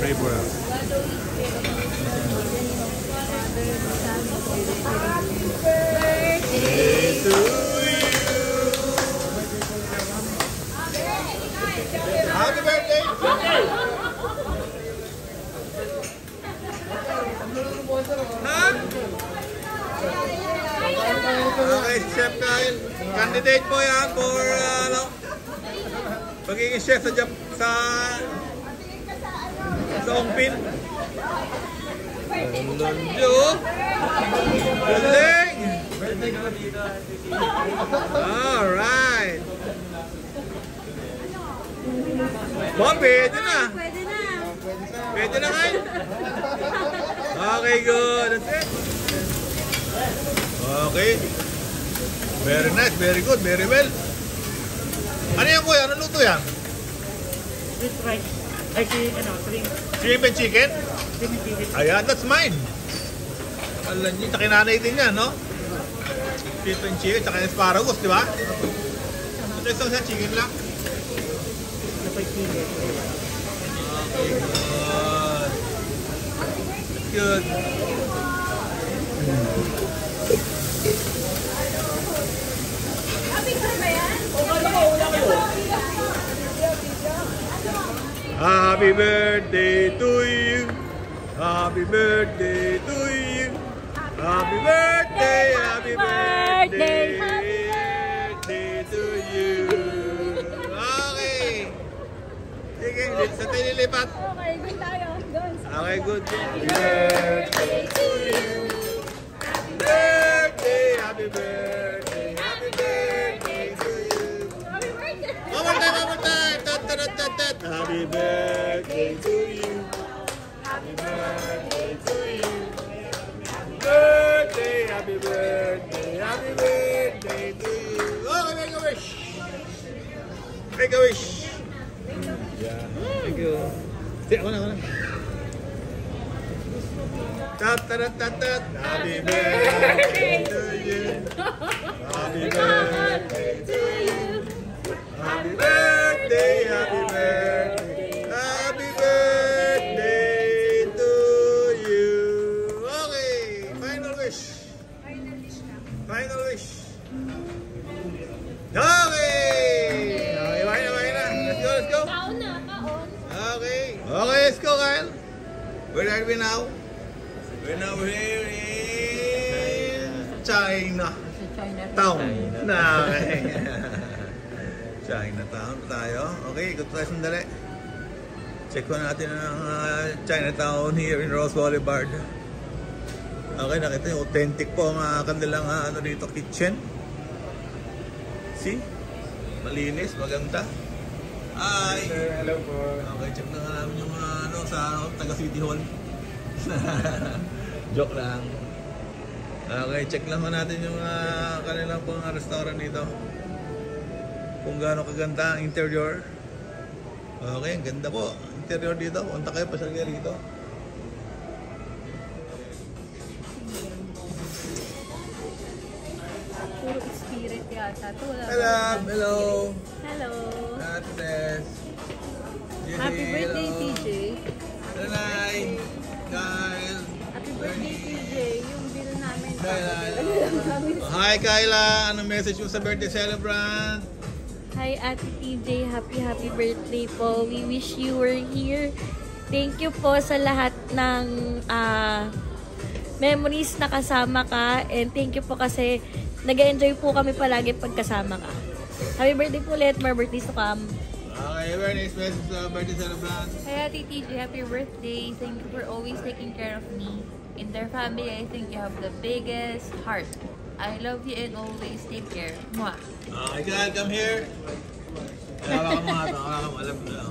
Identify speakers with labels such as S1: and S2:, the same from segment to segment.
S1: flavor. Birthday to you. Happy birthday! Ha? Okay, Chef Kyle. Candidate po yan for pagiging chef sa Ongpin. Galing! Alright. Bon, pwede na. Pwede na kayo. Okay, good. That's it. Okay. Very nice, very good, very well. Ano yan, kuya? Ano luto yan?
S2: With rice. Ay,
S1: Shrimp and chicken?
S2: Shrimp and chicken.
S1: Ayan, that's mine. Alam niyo, takinanay din yan, no? Shrimp and chicken, tsaka asparagus, di ba? Ito isang sa chicken lang.
S2: Napay chicken.
S1: Okay, good. Good. Happy birthday to you. Happy birthday to you. Happy birthday, happy birthday, happy birthday to you. Okay. Sige, sa tinilipat.
S3: Okay, good tayo.
S1: Okay, good. Happy birthday to you. Happy birthday, happy birthday, happy birthday to you.
S3: Happy birthday!
S1: One more time, one more time. Tat, tat, tat, tat. Happy birthday to you. Happy birthday to you. Happy birthday, happy birthday, happy birthday to you. Okay, make a wish. Make a wish. Yeah. Thank you. Sige, ako na. Tat, tat, tat, tat. Happy birthday to you. Happy birthday to you. Happy birthday, happy birthday, happy birthday to you. Okay, final wish. Final wish. Okay. Okay, bye na. Let's go.
S3: Kaon na, kaon.
S1: Okay. Okay, let's go, Kyle. Where are we now? We're now here in China. Town. Okay. Chinatown tayo. Okay, ikot tayo sandali. Check ko natin ang Chinatown here in Rose Boulevard. Okay, nakita yung authentic po ang kanilang ano dito, kitchen. See? Malinis, maganda. Hi!
S4: Hello po.
S1: Okay, check na namin yung ano sa taga City Hall. Joke lang. Okay, check lang natin yung kanilang pong restaurant dito. Kung gaano kaganda ang interior. Okay, ang ganda po. Interior dito. Punta kayo, pasyal kayo dito.
S3: Puro spirit yata.
S1: Hello.
S3: Hello.
S1: Ates.
S3: Happy birthday, TJ.
S1: Nanay. Kyle.
S3: Happy birthday, TJ. Yung bill namin.
S1: Hi, Kyla. Anong message mo sa birthday celebrant?
S3: Hi, Ate TJ. Happy birthday po. We wish you were here. Thank you po sa lahat ng memories na kasama ka. And thank you po kasi nag-enjoy po kami palagi pagkasama ka. Happy birthday po ulit. More birthdays to come.
S1: Okay, very nice message sa birthday celebrant.
S5: Hi, Ate TJ. Happy birthday. Thank you for always taking care of me. In their family, I think you have the biggest heart. I love you and always take care. Mwah.
S1: Okay, Kyle, come here. Hawakan mo nga ito. Hawakan mo. Alam mo na.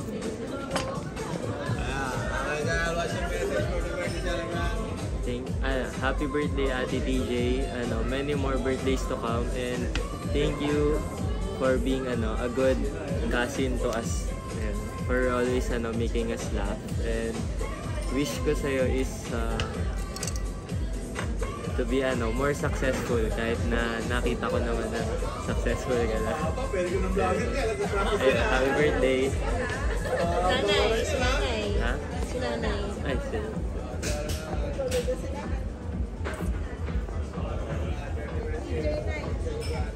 S1: Okay, Kyle, what's your message for the birthday celebrant?
S4: Happy birthday, Ate TJ. Many more birthdays to come, and thank you for being a good cousin to us, and for always making us laugh. And wish ko sa'yo is to be more successful, kahit na nakita ko naman na successful ka na. Happy birthday.
S3: Nanay.
S4: Ha?
S3: Si nanay.
S4: Ay, sige.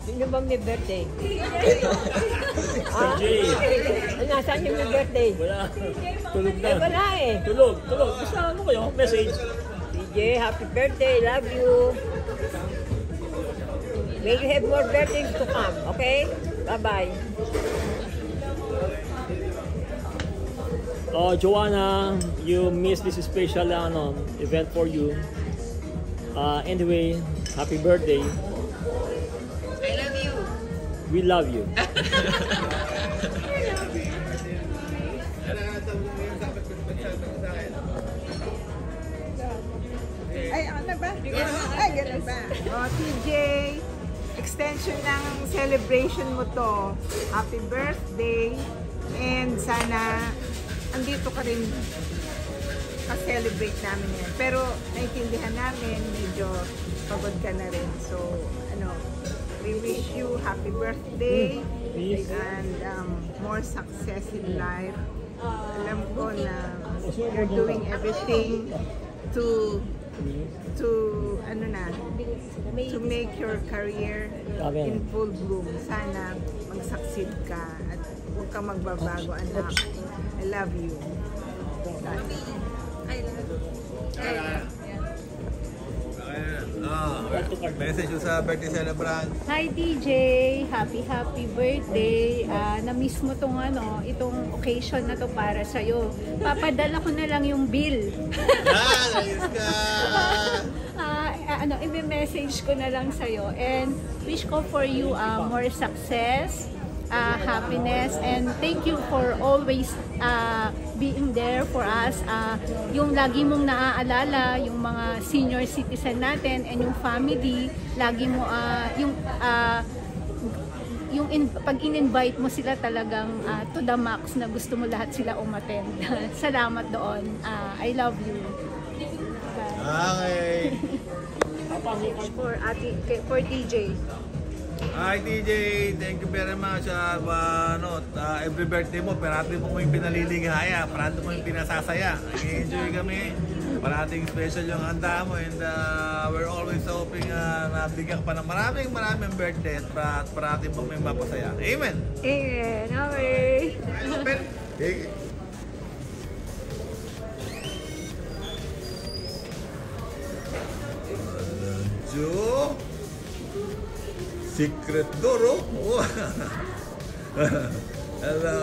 S6: Sino bang may birthday?
S1: Sir Jay.
S6: Nasaan yung may birthday?
S1: Wala. Tulog na.
S6: Wala eh.
S1: Tulog. Basta ano kayo? Message.
S6: DJ, happy birthday. Love you. May you have more birthdays to come, okay? Bye-bye.
S1: Joanna, you missed this special event for you. Anyway, happy birthday.
S5: I love you.
S1: We love you.
S7: Ay, ano ba? Ay, ganun ba? TJ, extension ng celebration mo to. Happy birthday. And sana, andito ka rin ka-celebrate namin yan. Pero, naiintindihan namin, medyo pagod ka na rin. So, we wish you happy birthday. And more success in life. Alam ko na you're doing everything to make your career in full bloom. Sana mag-succeed ka at huwag kang magbabago, anak. I love you.
S8: Message sa birthday celebrant.
S9: Hi DJ, happy birthday. Na-miss mo itong occasion na to para sa'yo. Papadala ko na lang yung bill.
S8: Ayos ka!
S9: I-message ko na lang sa'yo. And wish ko for you more success, happiness, and thank you for always being there for us. Yung lagi mong naaalala yung mga senior citizen natin and yung family, lagi mo pag in-invite mo sila talagang to the max na gusto mo lahat sila umattend. Salamat doon. I love you.
S8: Okay.
S9: For DJ.
S8: Hi TJ, thank you very much. Every birthday mo, parati mo yung pinaliligaya, parati mo yung pinasasaya. Nag-enjoy kami. Parating special yung handa mo and we're always hoping na bigyan pa ng maraming birthday at parati mo may mapasaya. Amen!
S9: Amen. Okay.
S8: Jo Secret door, oh. Hello.